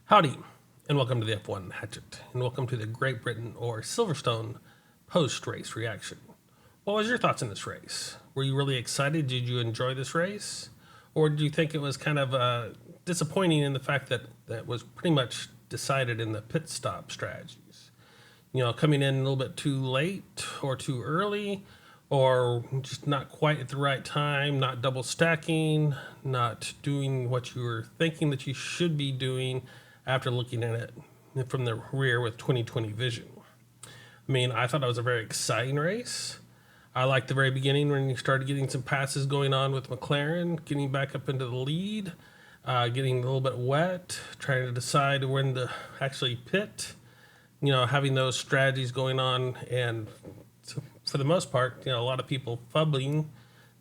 Howdy, and welcome to the F1 Hatchet, and welcome to the Great Britain or Silverstone post-race reaction. What was your thoughts on this race? Were you really excited? Did you enjoy this race? Or did you think it was kind of disappointing in the fact that that was pretty much decided in the pit stop strategies? You know, coming in a little bit too late or too early, or just not quite at the right time, not double stacking, not doing what you were thinking that you should be doing after looking at it from the rear with 2020 vision. I mean, I thought it was a very exciting race. I liked the very beginning when you started getting some passes going on with McLaren, getting back up into the lead, getting a little bit wet, trying to decide when to actually pit, you know, having those strategies going on. And for the most part, you know, a lot of people fubbling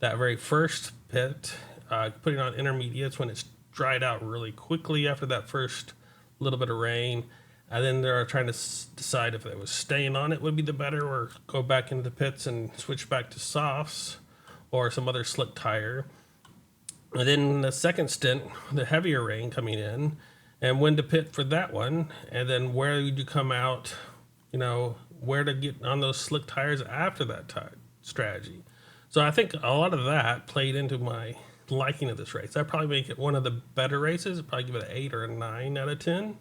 that very first pit, putting on intermediates when it's dried out really quickly after that first little bit of rain, and then they're trying to decide if it was staying on it would be the better, or go back into the pits and switch back to softs or some other slick tire. And then the second stint, the heavier rain coming in, and when to pit for that one, and then where would you come out, you know, where to get on those slick tires after that strategy. So I think a lot of that played into my liking of this race. I'd probably make it one of the better races. I'd probably give it an 8 or a 9 out of 10.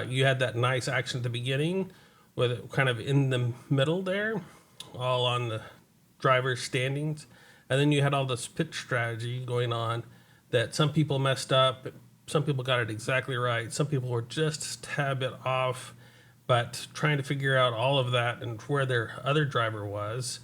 You had that nice action at the beginning with it kind of in the middle there, all on the driver's standings. And then you had all this pit strategy going on that some people messed up. Some people got it exactly right. Some people were just a tad bit off, but trying to figure out all of that and where their other driver was,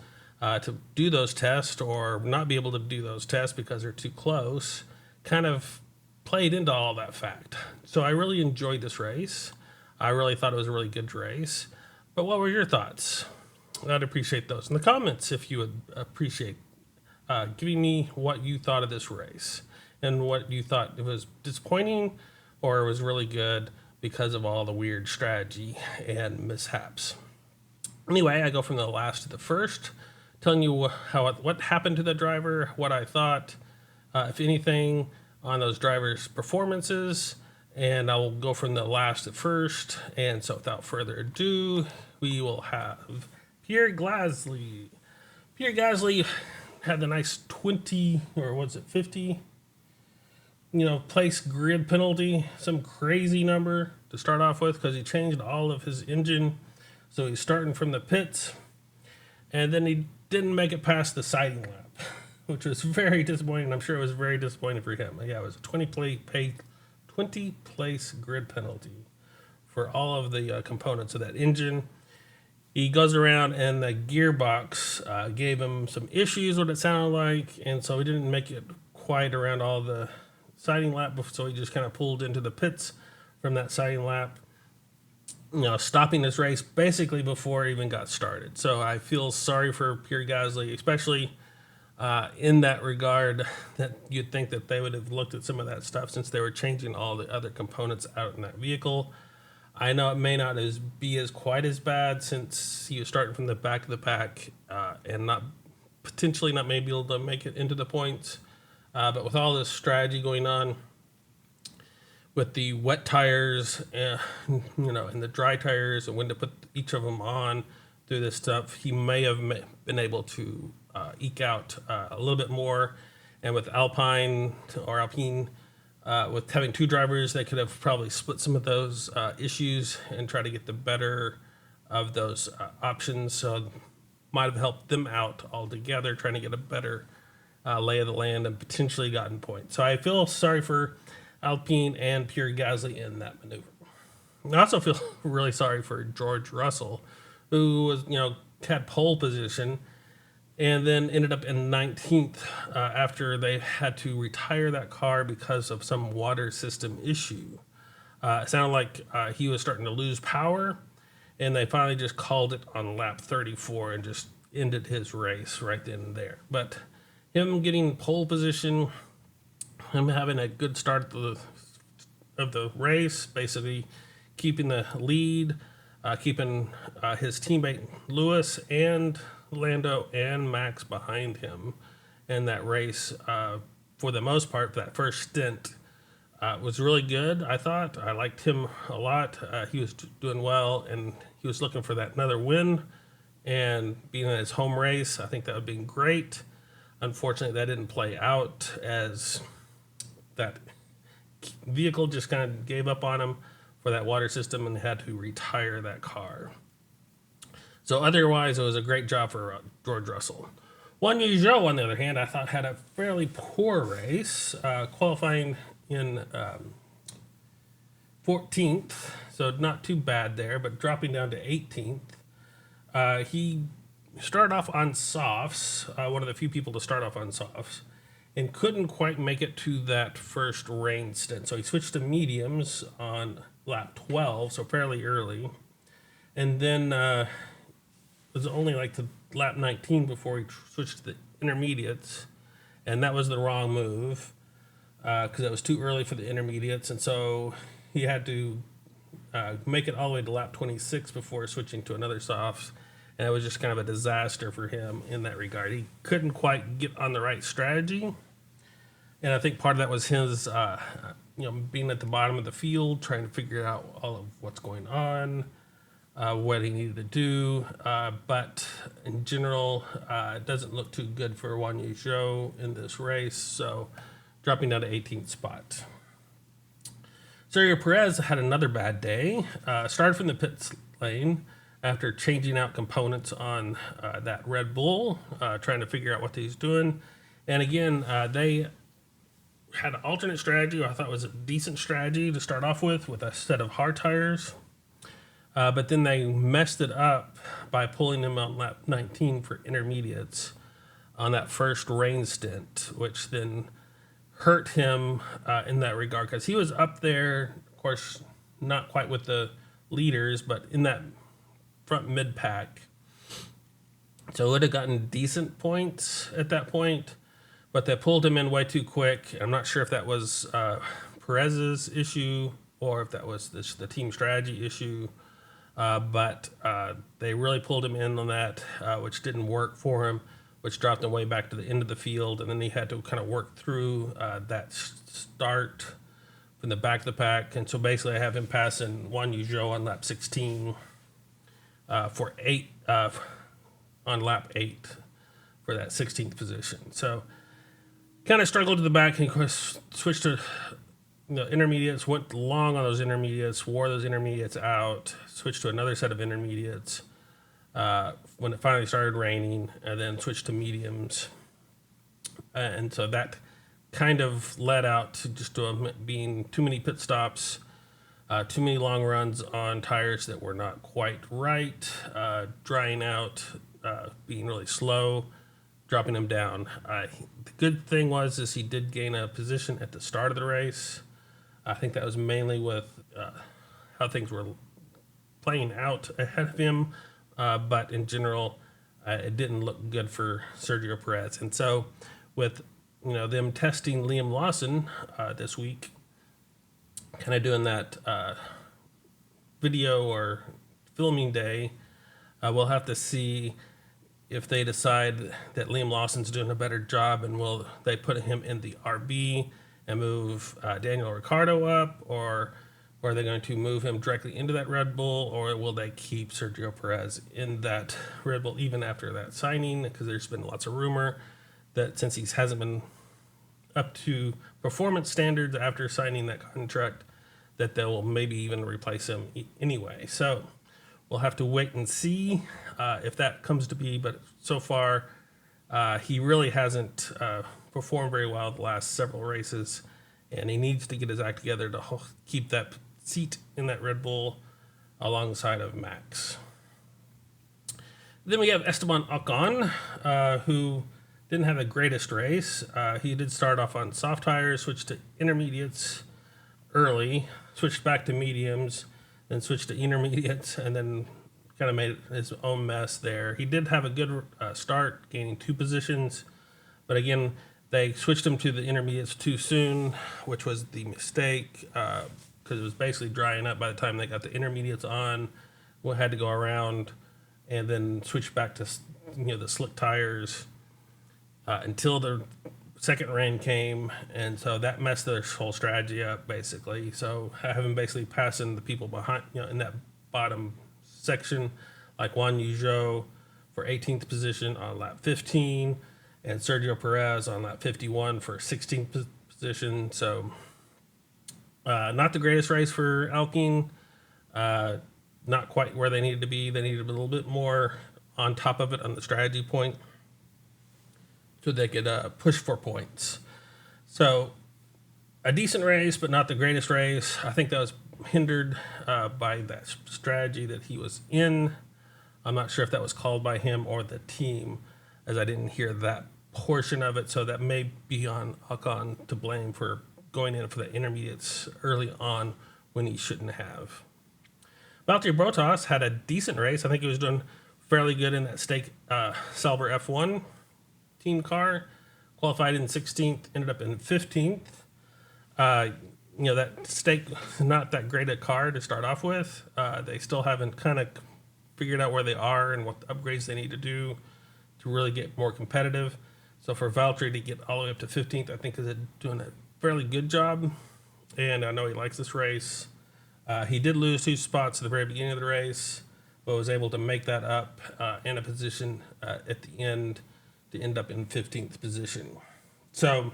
to do those tests or not be able to do those tests because they're too close, kind of played into all that fact. So I really enjoyed this race. I really thought it was a really good race. But what were your thoughts? I'd appreciate those in the comments if you would appreciate giving me what you thought of this race and what you thought it was disappointing or it was really good because of all the weird strategy and mishaps. Anyway, I go from the last to the first, telling you what happened to the driver, what I thought, if anything, on those drivers' performances, and I will go from the last to first. And so without further ado, we will have Pierre Gasly. Pierre Gasly had the nice 20, or was it 50, place grid penalty, some crazy number to start off with because he changed all of his engine. So he's starting from the pits, and then he didn't make it past the siding lap, which was very disappointing. I'm sure it was very disappointing for him. Yeah, it was a 20 place grid penalty for all of the components of that engine. He goes around and the gearbox gave him some issues, what it sounded like, and so he didn't make it quite around all the siding lap, so he just kind of pulled into the pits from that siding lap, stopping this race basically before it even got started. So I feel sorry for Pierre Gasly, especially in that regard, that you'd think that they would have looked at some of that stuff since they were changing all the other components out in that vehicle. I know it may not be quite as bad since he was starting from the back of the pack and potentially not maybe able to make it into the points. But with all this strategy going on, with the wet tires, and the dry tires, and when to put each of them on through this stuff, he may have been able to eke out a little bit more. And with Alpine, with having two drivers, they could have probably split some of those issues and try to get the better of those options. So might have helped them out altogether, trying to get a better lay of the land and potentially gotten points. So I feel sorry for Alpine and Pierre Gasly in that maneuver. I also feel really sorry for George Russell, who was, had pole position and then ended up in 19th after they had to retire that car because of some water system issue. It sounded like he was starting to lose power, and they finally just called it on lap 34 and just ended his race right then and there. But him getting pole position, him having a good start of the race, basically keeping the lead, keeping his teammate Lewis and Lando and Max behind him in that race for the most part, for that first stint Was really good. I thought I liked him a lot. He was doing well, and he was looking for that another win. And being in his home race, I think that would have been great. Unfortunately, that didn't play out as that vehicle just kind of gave up on him for that water system and had to retire that car. So otherwise, it was a great job for George Russell. Juan Zhou, on the other hand, I thought had a fairly poor race, qualifying in 14th, so not too bad there, but dropping down to 18th. He started off on softs, one of the few people to start off on softs, and couldn't quite make it to that first rain stint. So he switched to mediums on lap 12, so fairly early. And then it was only like the lap 19 before he switched to the intermediates. And that was the wrong move because it was too early for the intermediates. And so he had to make it all the way to lap 26 before switching to another softs. And it was just kind of a disaster for him in that regard. He couldn't quite get on the right strategy. And I think part of that was his, being at the bottom of the field, trying to figure out all of what's going on, what he needed to do. But in general, it doesn't look too good for Juan Zhou in this race. So dropping down to 18th spot. Sergio Perez had another bad day. Started from the pit lane after changing out components on that Red Bull, trying to figure out what he's doing. And again, they had an alternate strategy, I thought was a decent strategy to start off with a set of hard tires. But then they messed it up by pulling him on lap 19 for intermediates on that first rain stint, which then hurt him in that regard because he was up there, of course, not quite with the leaders, but in that front mid pack. So it would have gotten decent points at that point, but they pulled him in way too quick. I'm not sure if that was Perez's issue or if that was the team strategy issue, but they really pulled him in on that, which didn't work for him, which dropped him way back to the end of the field, and then he had to kind of work through that start from the back of the pack. And so basically I have him passing Juan Zhou on lap 16 for 8 on lap 8 for that 16th position. So kind of struggled to the back, and of course switched to intermediates, went long on those intermediates, wore those intermediates out, switched to another set of intermediates when it finally started raining, and then switched to mediums. And so that kind of led out to just being too many pit stops, too many long runs on tires that were not quite right, drying out, being really slow, dropping him down. The good thing is he did gain a position at the start of the race. I think that was mainly with how things were playing out ahead of him, but in general, it didn't look good for Sergio Perez. And so with them testing Liam Lawson this week, kind of doing that video or filming day, we'll have to see if they decide that Liam Lawson's doing a better job, and will they put him in the RB and move Daniel Ricciardo up, or are they going to move him directly into that Red Bull, or will they keep Sergio Perez in that Red Bull even after that signing? Because there's been lots of rumor that since he hasn't been up to performance standards after signing that contract, that they will maybe even replace him anyway. So we'll have to wait and see if that comes to be. But so far, he really hasn't performed very well the last several races, and he needs to get his act together to keep that seat in that Red Bull alongside of Max. Then we have Esteban Ocon, who didn't have the greatest race. He did start off on soft tires, switched to intermediates early, switched back to mediums, then switched to intermediates, and then kind of made his own mess there. He did have a good start, gaining 2 positions, but again, they switched him to the intermediates too soon, which was the mistake, because it was basically drying up by the time they got the intermediates on. We had to go around and then switch back to the slick tires until the second rain came, and so that messed their whole strategy up basically. So having basically passing the people behind, in that bottom section, like Juan Yujo for 18th position on lap 15, and Sergio Perez on lap 51 for 16th position. So not the greatest race for Alpine. Not quite where they needed to be. They needed a little bit more on top of it on the strategy point, so they could push for points. So a decent race, but not the greatest race. I think that was hindered by that strategy that he was in. I'm not sure if that was called by him or the team, as I didn't hear that portion of it. So that may be on Ocon to blame for going in for the intermediates early on when he shouldn't have. Valtteri Bottas had a decent race. I think he was doing fairly good in that stake Sauber F1 team car. Qualified in 16th, ended up in 15th. That stake, not that great a car to start off with. They still haven't kind of figured out where they are and what upgrades they need to do to really get more competitive. So for Valtteri to get all the way up to 15th, I think is doing a fairly good job. And I know he likes this race. He did lose 2 spots at the very beginning of the race, but was able to make that up in a position at the end to end up in 15th position. So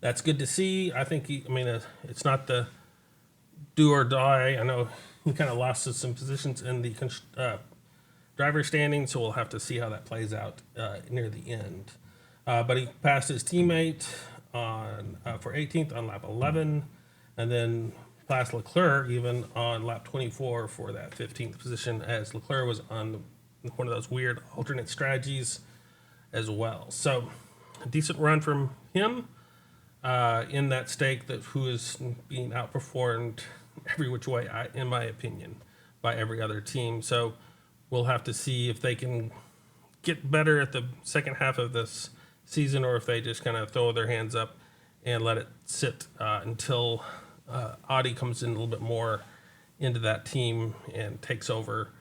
that's good to see. I think it's not the do or die. I know he kind of lost some positions in the driver standing, so we'll have to see how that plays out near the end. But he passed his teammate for 18th on lap 11, and then passed Leclerc even on lap 24 for that 15th position, as Leclerc was on one of those weird alternate strategies as well. So a decent run from him in that stake, who is being outperformed every which way, in my opinion, by every other team. So we'll have to see if they can get better at the second half of this season, or if they just kind of throw their hands up and let it sit until Audi comes in a little bit more into that team and takes over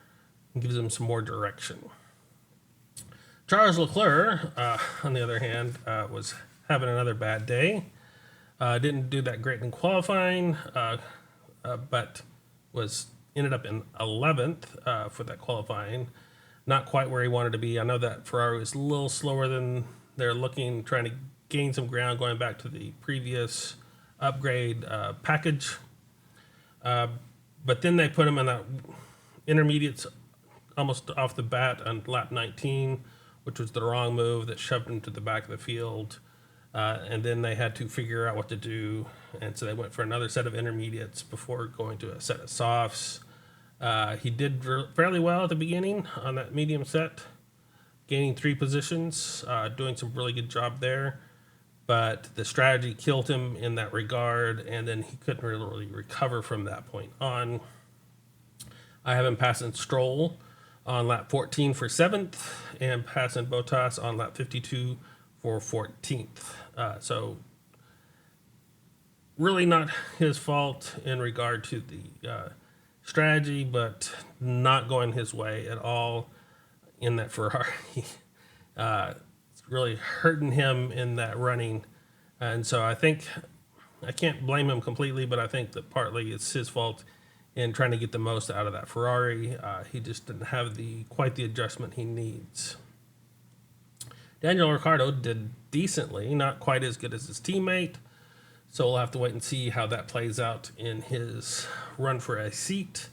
and gives them some more direction. Charles Leclerc, on the other hand, was having another bad day. Didn't do that great in qualifying, but ended up in 11th for that qualifying. Not quite where he wanted to be. I know that Ferrari was a little slower than they're looking, trying to gain some ground, going back to the previous upgrade package. But then they put him in that intermediates almost off the bat on lap 19, which was the wrong move that shoved him to the back of the field. And then they had to figure out what to do. And so they went for another set of intermediates before going to a set of softs. He did fairly well at the beginning on that medium set, gaining 3 positions, doing some really good job there. But the strategy killed him in that regard, and then he couldn't really recover from that point on. I have him passing Stroll on lap 14 for 7th, and passing Bottas on lap 52 for 14th. So really not his fault in regard to the strategy, but not going his way at all in that Ferrari. It's really hurting him in that running. And so I think I can't blame him completely, but I think that partly it's his fault in trying to get the most out of that Ferrari. He just didn't have quite the adjustment he needs. Daniel Ricciardo did decently, not quite as good as his teammate. So we'll have to wait and see how that plays out in his run for a seat.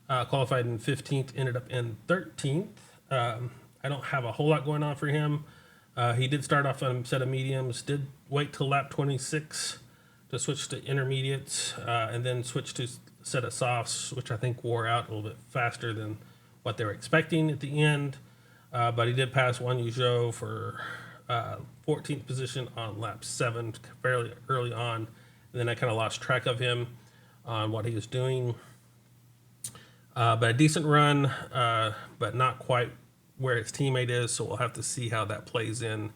Qualified in 15th, ended up in 13th. I don't have a whole lot going on for him. He did start off on a set of mediums, did wait till lap 26 to switch to intermediates, and then switch to a set of softs, which I think wore out a little bit faster than what they were expecting at the end. But he did pass Juan Yujo for 14th position on lap 7 fairly early on. And then I kind of lost track of him on what he was doing. But a decent run, but not quite where his teammate is. So we'll have to see how that plays in,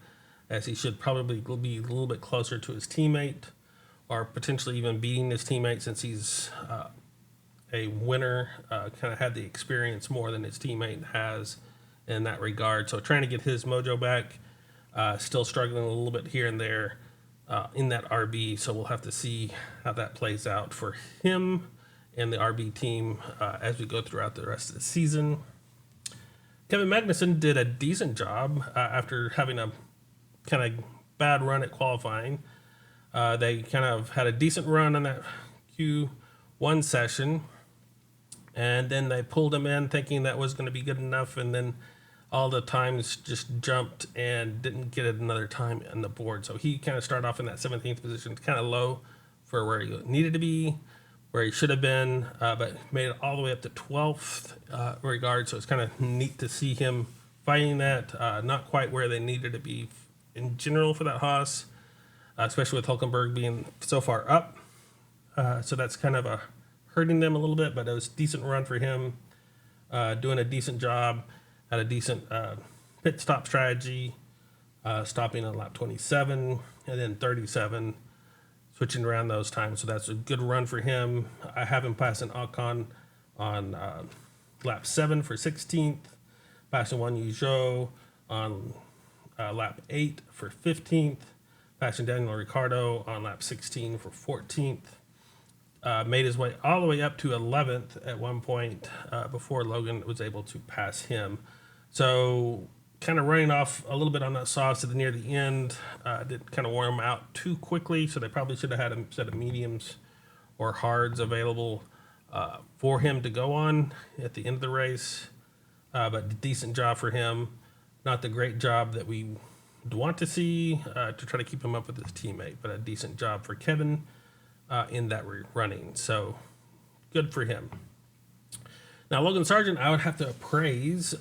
as he should probably be a little bit closer to his teammate, or potentially even beating his teammate, since he's a winner, kind of had the experience more than his teammate has in that regard. So trying to get his mojo back. Still struggling a little bit here and there in that RB, so we'll have to see how that plays out for him and the RB team as we go throughout the rest of the season. Kevin Magnussen did a decent job after having a kind of bad run at qualifying. They kind of had a decent run on that Q1 session, and then they pulled him in thinking that was going to be good enough, and then all the times just jumped and didn't get another time on the board. So he kind of started off in that 17th position, kind of low for where he needed to be, where he should have been, but made it all the way up to 12th regard. So it's kind of neat to see him fighting that, not quite where they needed to be in general for that Haas, especially with Hulkenberg being so far up. So that's kind of hurting them a little bit, but it was a decent run for him, doing a decent job, had a decent pit stop strategy, stopping on lap 27 and then 37, switching around those times. So that's a good run for him. I have him passing Ocon on lap 7 for 16th, passing Juan Yuzhou on lap 8 for 15th, passing Daniel Ricciardo on lap 16 for 14th. Made his way all the way up to 11th at one point before Logan was able to pass him. So kind of running off a little bit on that sauce at the near the end. Did kind of wear him out too quickly, so they probably should have had a set of mediums or hards available for him to go on at the end of the race. But decent job for him. Not the great job that we want to see to try to keep him up with his teammate, but a decent job for Kevin in that running. So good for him. Now, Logan Sargent, I would have to praise.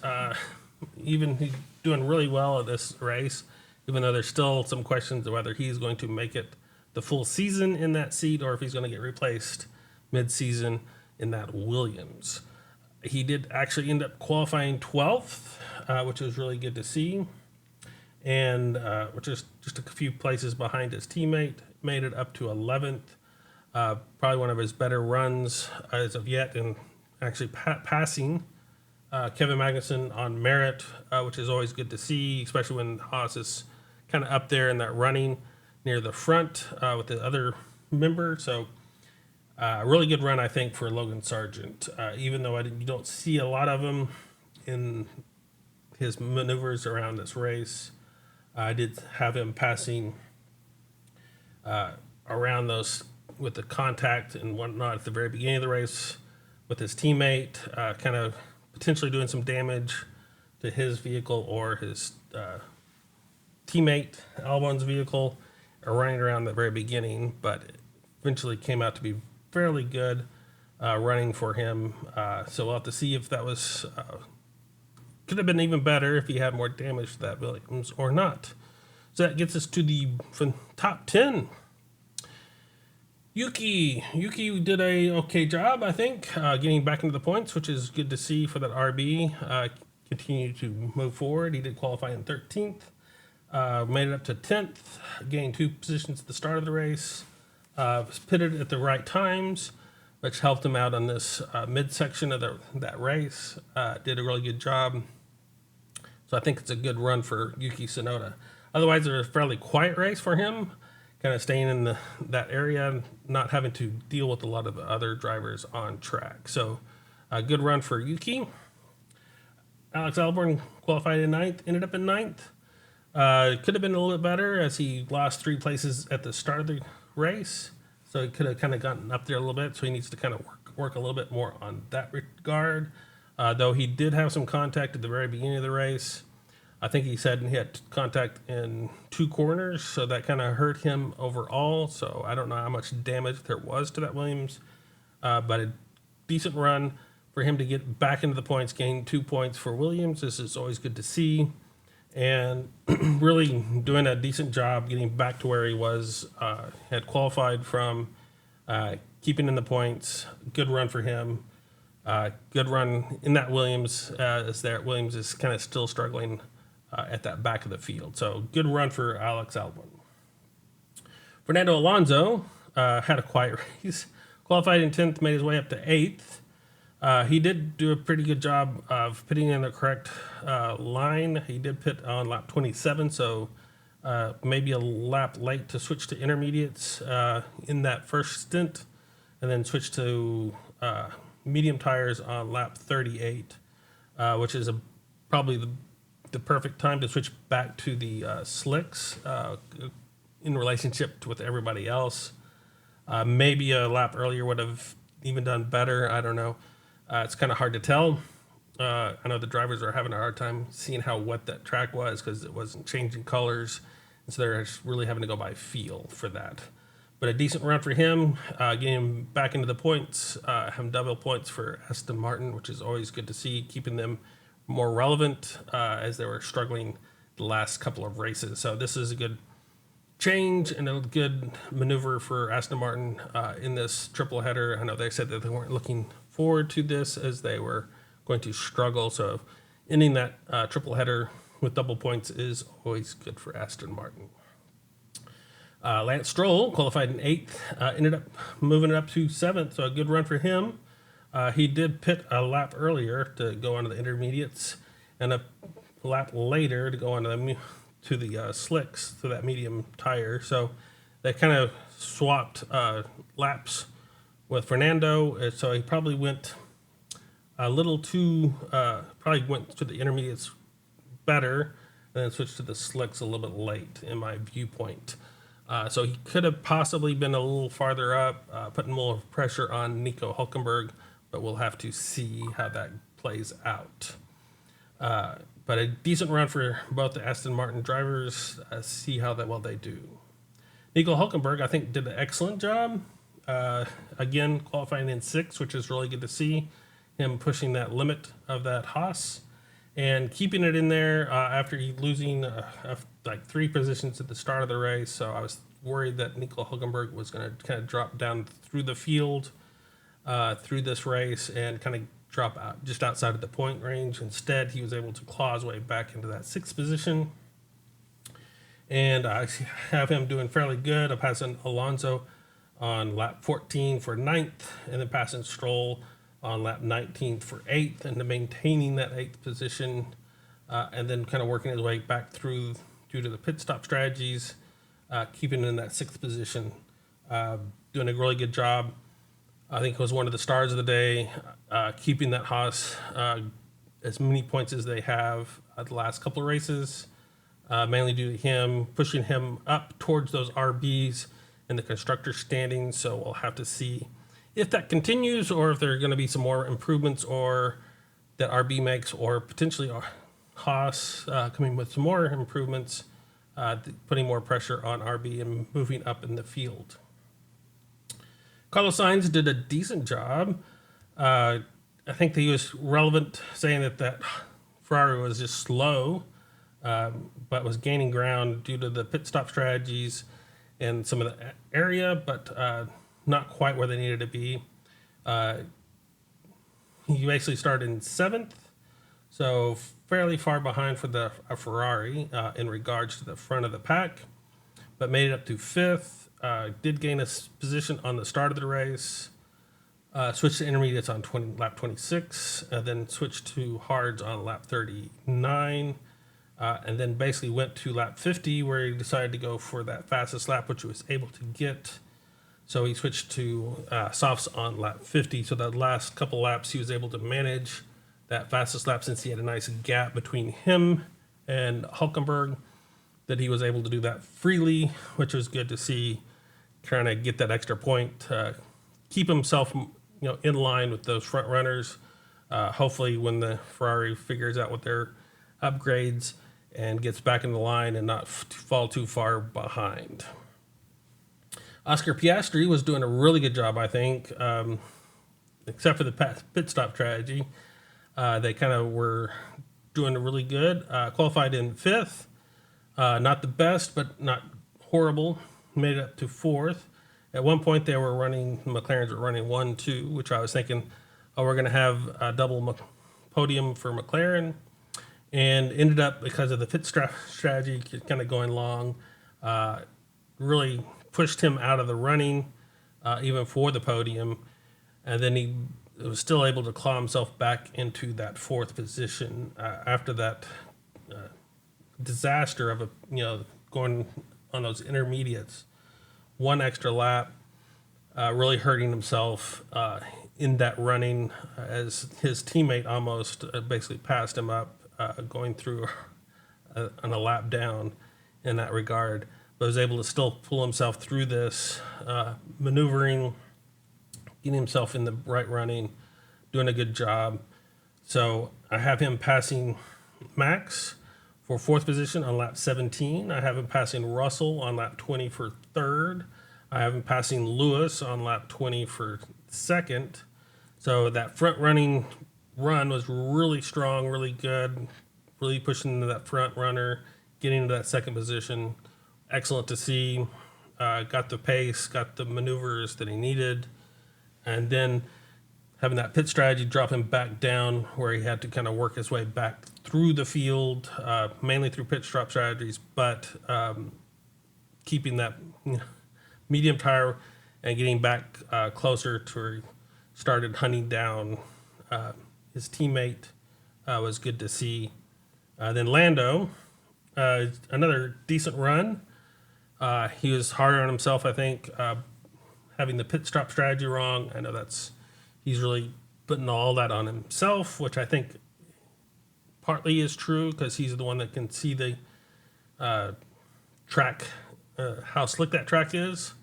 Even he's doing really well at this race, even though there's still some questions of whether he's going to make it the full season in that seat or if he's going to get replaced mid-season in that Williams. He did actually end up qualifying 12th, which was really good to see, and which is just a few places behind his teammate. Made it up to 11th. Probably one of his better runs as of yet, and actually passing Kevin Magnussen on merit, which is always good to see, especially when Haas is kind of up there in that running near the front with the other member. So really good run, I think, for Logan Sargent, even though you don't see a lot of him in his maneuvers around this race. I did have him passing around those with the contact and whatnot at the very beginning of the race with his teammate, kind of potentially doing some damage to his vehicle or his teammate Albon's vehicle, running around the very beginning, but eventually came out to be fairly good running for him. So we'll have to see if that was could have been even better if he had more damage to that Williams or not. So that gets us to the top 10. Yuki did a okay job, I think, getting back into the points, which is good to see for that RB. Continue to move forward. He did qualify in 13th, made it up to 10th, gained 2 positions at the start of the race, was pitted at the right times, which helped him out on this midsection of that race. Did a really good job. So I think it's a good run for Yuki Tsunoda. Otherwise, it was a fairly quiet race for him, kind of staying in that area, not having to deal with a lot of the other drivers on track. So a good run for Yuki. Alex Albon qualified in 9th, ended up in 9th. Could have been a little bit better as he lost 3 places at the start of the race. So he could have kind of gotten up there a little bit. So he needs to kind of work a little bit more on that regard. Though he did have some contact at the very beginning of the race. I think he said he had contact in 2 corners, so that kind of hurt him overall. So I don't know how much damage there was to that Williams, but a decent run for him to get back into the points, gain 2 points for Williams. This is always good to see, and really doing a decent job getting back to where he was, had qualified from, keeping in the points. Good run for him. Good run in that Williams, as there Williams is kind of still struggling at that back of the field. So good run for Alex Albon. Fernando Alonso had a quiet race. Qualified in 10th, made his way up to 8th. He did do a pretty good job of pitting in the correct line. He did pit on lap 27, so maybe a lap late to switch to intermediates in that first stint, and then switch to medium tires on lap 38, which is probably the perfect time to switch back to the slicks in relationship with everybody else. Maybe a lap earlier would have even done better. I don't know. It's kind of hard to tell. I know the drivers are having a hard time seeing how wet that track was because it wasn't changing colors. And so they're really having to go by feel for that. But a decent run for him, getting him back into the points, having double points for Aston Martin, which is always good to see, keeping them more relevant as they were struggling the last couple of races. So this is a good change and a good maneuver for Aston Martin in this triple header. I know they said that they weren't looking forward to this as they were going to struggle. So ending that triple header with double points is always good for Aston Martin. Lance Stroll qualified in 8th, ended up moving it up to 7th, so a good run for him. He did pit a lap earlier to go onto the intermediates and a lap later to go onto the slicks, to that medium tire. So they kind of swapped laps with Fernando, so he probably went a little too, probably went to the intermediates better and then switched to the slicks a little bit late in my viewpoint. So he could have possibly been a little farther up, putting more pressure on Nico Hülkenberg, but we'll have to see how that plays out. But a decent run for both the Aston Martin drivers. See how well they do. Nico Hülkenberg, I think, did an excellent job. Again, qualifying in 6th, which is really good to see. Him pushing that limit of that Haas and keeping it in there after losing like 3 positions at the start of the race. So I was worried that Nico Hülkenberg was going to kind of drop down through the field through this race and kind of drop out just outside of the point range. Instead, he was able to claw his way back into that 6th position. And I have him doing fairly good. I'm passing Alonso on lap 14 for 9th, and then passing Stroll on lap 19 for 8th, and then maintaining that 8th position, and then kind of working his way back through due to the pit stop strategies, keeping in that 6th position, doing a really good job. I think it was one of the stars of the day, keeping that Haas as many points as they have the last couple of races, mainly due to him pushing him up towards those RBs in the constructor standings. So we'll have to see if that continues or if there are going to be some more improvements or that RB makes, or potentially Haas coming with some more improvements, putting more pressure on RB and moving up in the field. Carlos Sainz did a decent job. I think that he was relevant, saying that Ferrari was just slow, but was gaining ground due to the pit stop strategies and some of the area, but not quite where they needed to be. He basically started in 7th, so fairly far behind for the Ferrari in regards to the front of the pack, but made it up to 5th. Did gain a position on the start of the race, switched to intermediates on lap 26, then switched to hards on lap 39, and then basically went to lap 50 where he decided to go for that fastest lap, which he was able to get. So he switched to softs on lap 50. So that last couple laps, he was able to manage that fastest lap since he had a nice gap between him and Hülkenberg, that he was able to do that freely, which was good to see, trying to get that extra point, keep himself in line with those front runners. Hopefully when the Ferrari figures out what their upgrades and gets back in the line and not fall too far behind. Oscar Piastri was doing a really good job, I think, except for the pit stop strategy. They kind of were doing really good. Qualified in 5th. Not the best, but not horrible. Made it up to 4th. At one point, McLarens were running 1-2, which I was thinking, we're going to have a double podium for McLaren. And ended up, because of the pit strategy kind of going long, really pushed him out of the running, even for the podium. And then he was still able to claw himself back into that fourth position after that disaster of going on those intermediates, one extra lap, really hurting himself in that running as his teammate almost basically passed him up, going through on a lap down in that regard, but was able to still pull himself through this, maneuvering, getting himself in the right running, doing a good job. So I have him passing Max for fourth position on lap 17. I have him passing Russell on lap 20 for third. I have him passing Lewis on lap 20 for second. So that front running run was really strong, really good, really pushing into that front runner, getting into that second position. Excellent to see. Got the pace, got the maneuvers that he needed. And then having that pit strategy drop him back down where he had to kind of work his way back through the field, mainly through pit stop strategies, but keeping that medium tire and getting back closer to where he started hunting down his teammate was good to see. Then Lando, another decent run. He was harder on himself, I think, having the pit stop strategy wrong. I know he's really putting all that on himself, which I think partly is true because he's the one that can see the track, how slick that track is.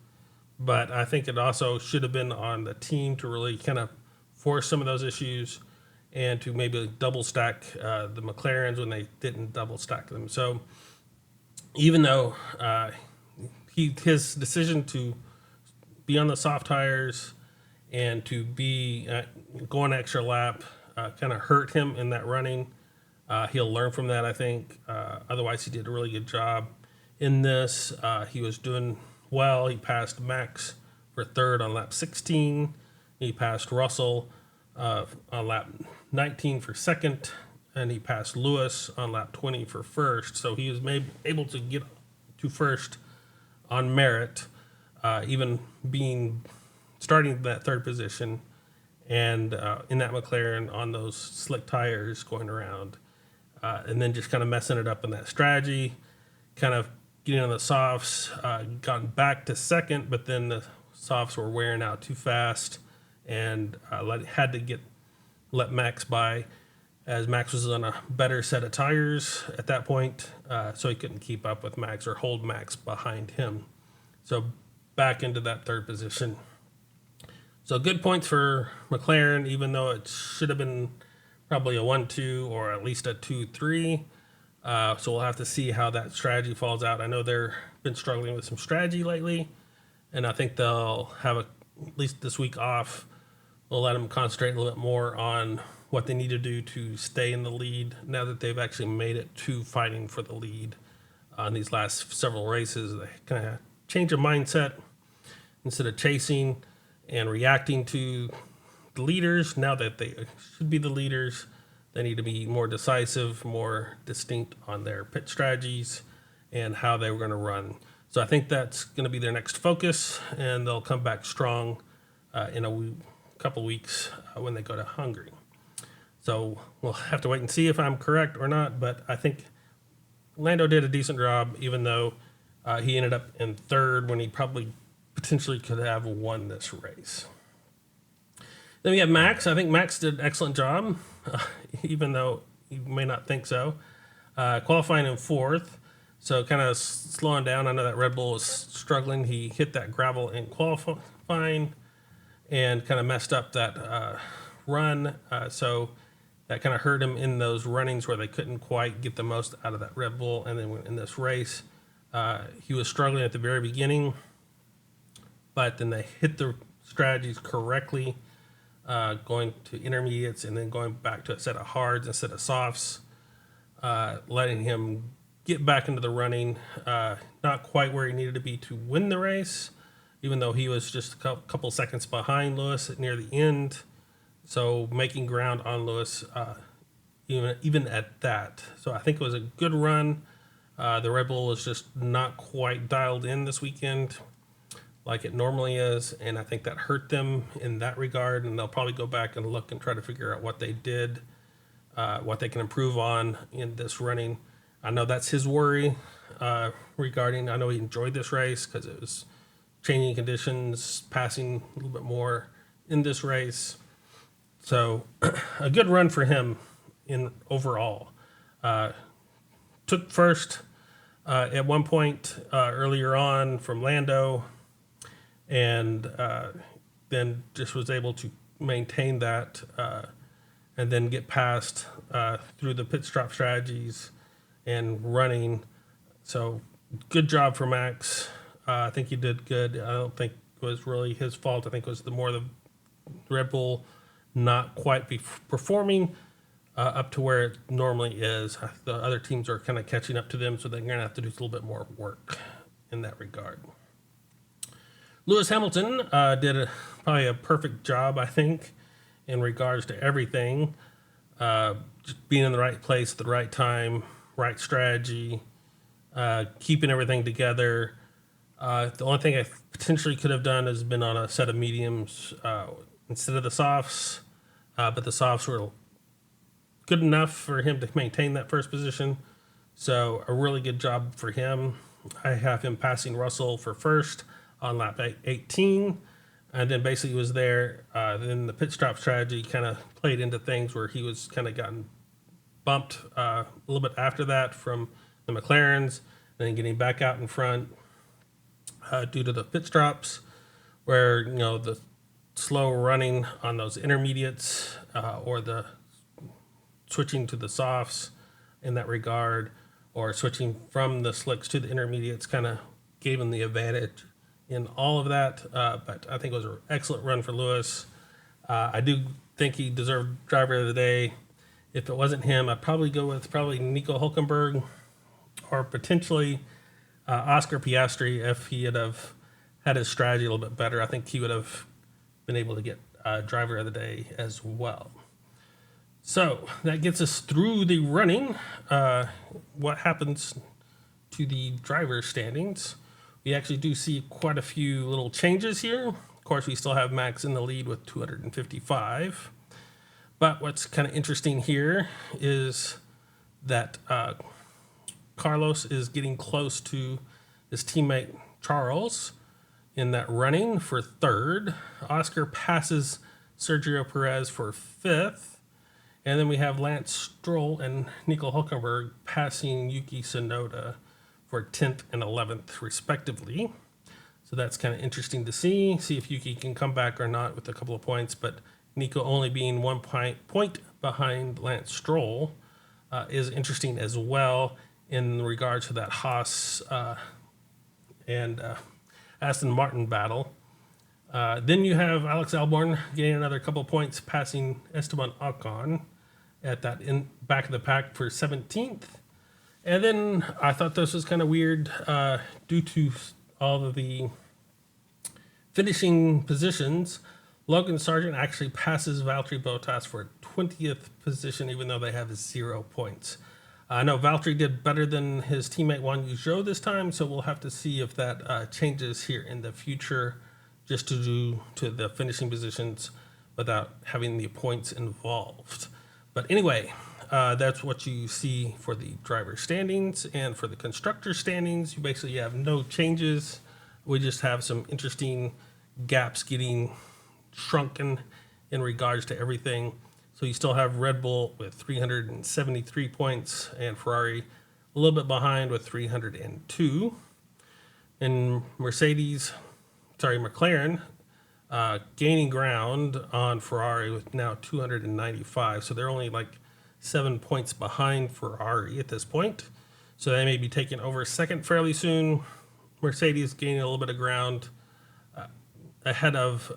But I think it also should have been on the team to really kind of force some of those issues and to maybe double stack the McLarens when they didn't double stack them. So even though his decision to be on the soft tires and to be going an extra lap kind of hurt him in that running. He'll learn from that, I think. Otherwise, he did a really good job in this. He was doing well. He passed Max for third on lap 16. He passed Russell on lap 19 for second, and he passed Lewis on lap 20 for first. So he was able to get to first on merit, even starting that third position and in that McLaren on those slick tires going around, and then just kind of messing it up in that strategy, kind of getting on the softs, gotten back to second, but then the softs were wearing out too fast and had to let Max by, as Max was on a better set of tires at that point, so he couldn't keep up with Max or hold Max behind him. So back into that third position. So good points for McLaren, even though it should have been probably a 1-2 or at least a 2-3. So we'll have to see how that strategy falls out. I know they've been struggling with some strategy lately, and I think they'll have at least this week off. We'll let them concentrate a little bit more on what they need to do to stay in the lead now that they've actually made it to fighting for the lead on these last several races. They kind of change their mindset instead of chasing and reacting to the leaders. Now that they should be the leaders, they need to be more decisive, more distinct on their pit strategies and how they were going to run. So I think that's going to be their next focus, and they'll come back strong in a couple weeks when they go to Hungary. So we'll have to wait and see if I'm correct or not, but I think Lando did a decent job, even though he ended up in third when he probably potentially could have won this race. Then we have Max. I think Max did an excellent job, even though you may not think so. Qualifying in fourth, so kind of slowing down. I know that Red Bull was struggling. He hit that gravel in qualifying and kind of messed up that run. So that kind of hurt him in those runnings where they couldn't quite get the most out of that Red Bull. And then in this race, he was struggling at the very beginning, but then they hit the strategies correctly, going to intermediates and then going back to a set of hards instead of softs, letting him get back into the running, not quite where he needed to be to win the race, even though he was just a couple seconds behind Lewis near the end. So making ground on Lewis, even at that. So I think it was a good run. The Red Bull was just not quite dialed in this weekend. like it normally is, and I think that hurt them in that regard, and they'll probably go back and look and try to figure out what they did, what they can improve on in this running. I know that's his worry regarding, I know he enjoyed this race because it was changing conditions, passing a little bit more in this race. So a good run for him in overall. Took first at one point earlier on from Lando, and then just was able to maintain that and then get past through the pit stop strategies and running. So good job for Max. I think he did good. I don't think it was really his fault. I think it was the Red Bull not quite be performing up to where it normally is. The other teams are kind of catching up to them, so they're going to have to do a little bit more work in that regard. Lewis Hamilton did probably a perfect job, I think, in regards to everything. Just being in the right place at the right time, right strategy, keeping everything together. The only thing I potentially could have done is been on a set of mediums instead of the softs, but the softs were good enough for him to maintain that first position. So a really good job for him. I have him passing Russell for first on lap 18, and then basically was there. Then the pit stop strategy kind of played into things where he was kind of gotten bumped a little bit after that from the McLarens, then getting back out in front due to the pit stops, where the slow running on those intermediates or the switching to the softs in that regard, or switching from the slicks to the intermediates, kind of gave him the advantage in all of that. But I think it was an excellent run for Lewis. I do think he deserved driver of the day. If it wasn't him, I'd probably go with Nico Hülkenberg or potentially Oscar Piastri if he had had his strategy a little bit better. I think he would have been able to get driver of the day as well. So that gets us through the running. What happens to the driver standings? We actually do see quite a few little changes here. Of course, we still have Max in the lead with 255. But what's kind of interesting here is that Carlos is getting close to his teammate Charles in that running for third. Oscar passes Sergio Perez for fifth. And then we have Lance Stroll and Nico Hülkenberg passing Yuki Tsunoda for 10th and 11th, respectively. So that's kind of interesting to see if Yuki can come back or not with a couple of points. But Nico only being 1 point behind Lance Stroll is interesting as well in regards to that Haas and Aston Martin battle. Then you have Alex Albon getting another couple of points, passing Esteban Ocon at that back of the pack for 17th. And then I thought this was kind of weird due to all of the finishing positions. Logan Sargent actually passes Valtteri Bottas for 20th position, even though they have 0 points. I know Valtteri did better than his teammate Juan Zhou this time, so we'll have to see if that changes here in the future, just to do to the finishing positions without having the points involved. But anyway, that's what you see for the driver standings. And for the constructor standings, you basically have no changes. We just have some interesting gaps getting shrunken in regards to everything. So you still have Red Bull with 373 points and Ferrari a little bit behind with 302. And McLaren gaining ground on Ferrari with now 295. So they're only like 7 points behind Ferrari at this point. So they may be taking over second fairly soon. Mercedes gaining a little bit of ground ahead of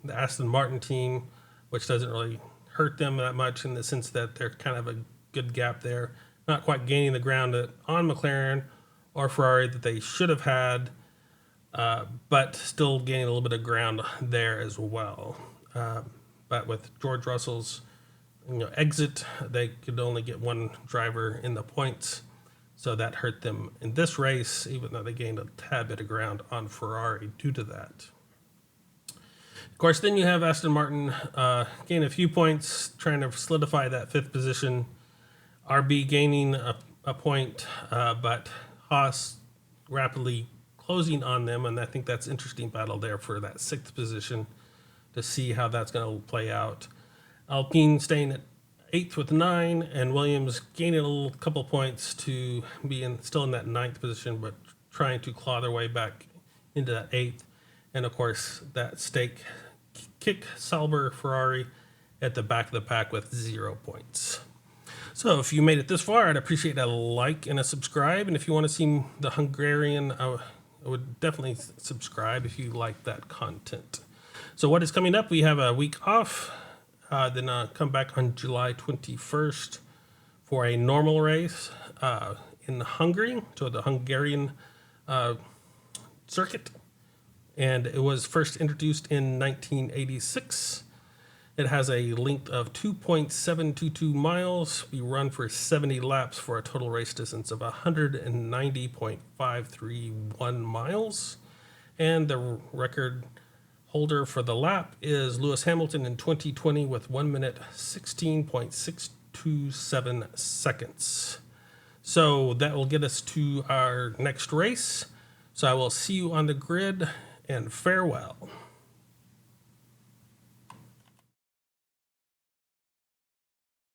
the Aston Martin team, which doesn't really hurt them that much in the sense that they're kind of a good gap there. Not quite gaining the ground on McLaren or Ferrari that they should have had, but still gaining a little bit of ground there as well. But with George Russell's exit, they could only get one driver in the points. So that hurt them in this race, even though they gained a tad bit of ground on Ferrari due to that. Of course, then you have Aston Martin gain a few points, trying to solidify that 5th position. RB gaining a point, but Haas rapidly closing on them, and I think that's interesting battle there for that 6th position to see how that's going to play out. Alpine staying at 8th with 9, and Williams gaining a little couple points to be still in that 9th position, but trying to claw their way back into that 8th. And of course, that stake kick Sauber Ferrari at the back of the pack with 0 points. So if you made it this far, I'd appreciate a like and a subscribe. And if you want to see the Hungarian, I would definitely subscribe if you like that content. So what is coming up? We have a week off. Then come back on July 21st for a normal race in Hungary, so the Hungarian circuit. And it was first introduced in 1986. It has a length of 2.722 miles. We run for 70 laps for a total race distance of 190.531 miles. And the record holder for the lap is Lewis Hamilton in 2020 with 1 minute 16.627 seconds. So that will get us to our next race. So I will see you on the grid, and farewell.